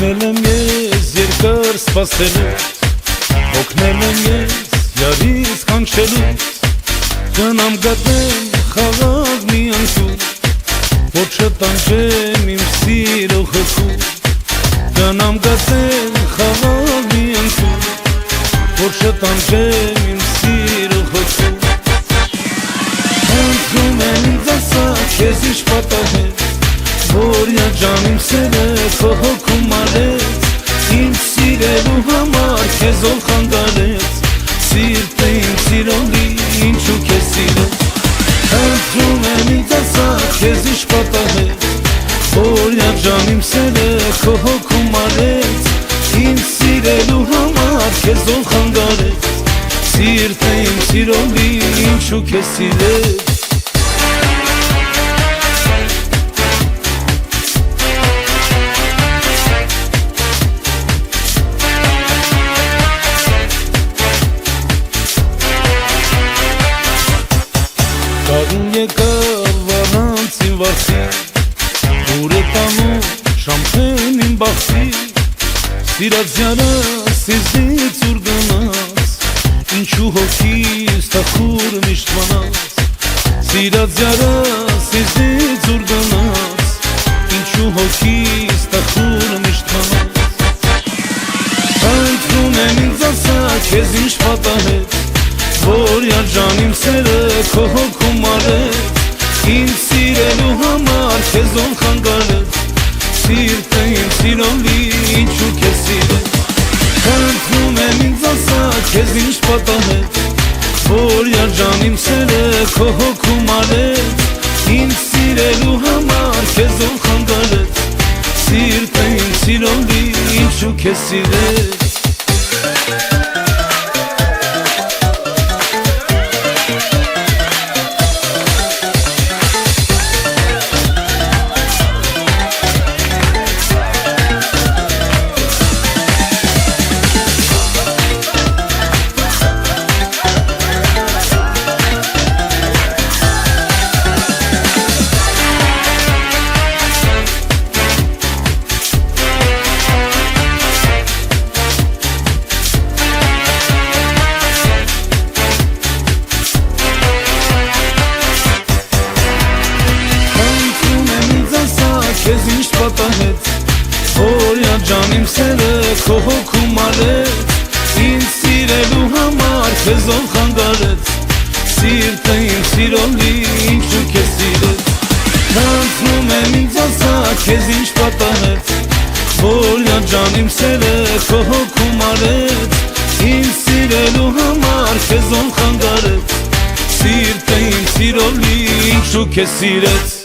Հոգնել եմ ես երկար սպասելուց, հոգնել եմ ես յարից կանչելուց, գնամ գտնեմ խաղաղ մի անկյուն, որ չտանջեմ իմ սիրո խփում, գնամ գտնեմ խաղաղ մի անկյուն, որ չտանջեմ իմ սիրո խփում, խնդրում եմ ինձ ասա քեզ ինչ պատահեց, որ յաջան իմ սերը քո հոգում արեց, ինձ սիրելու համար քեզ ով խանգարեց, սիրտը իմ սիրողի ինչու քեզ սիրեց, խնդրում եմ ինձ ասա քեզ ինչ պատահեց, որ յաջան իմ սերը քո հոգում արեց, ինձ սիրելու համար քեզ ով խանգարեց, սիրտը իմ սիրողի ինչու քեզ սիրեց. Կարուն եկավ վառանց իմ վարդի, ուր է տանում շամփեն իմ բախտի, սիրած յարս իզնից ուր գնաց, ինչու հոգիս տխուր միշտ մնաց, սիրած յարս իզնից ուր գնաց, ինչու հոգիս տխուր միշտ մնաց, խնդրում եմ ինձ ասա քեզ ինչ պատահեց, որ յաջան իմ սերը քո հոգում արեց, ինձ սիրելու համար քեզ ով խանգարեց, սիրտը իմ սիրողի ինչու քեզ սիրեց, խնդրում եմ ինձ ասա քեզ ինչ պատահեց, որ յաջան իմ սերը քո հոգում արեց, ինձ սիրելու համար քեզ ով խանգարեց, սիրտը իմ սիրողի ինչու քեզ սիրեց. Քեզ ինչ պատահեց, որ յաջան իմ սերը քո հոգում արեց, ինձ սիրելու համար քեզ ով խանգարեց, սիրտը իմ սիրողի ինչու քեզ սիրեց, խնդրում եմ ինձ ասա քեզ ինչ պատահեց, որ յաջան իմ սերը քո հոգում արեց, ինձ սիրելու համար քեզ ով խանգարեց, սիրտը իմ սիրողի ինչու քեզ սիրեց.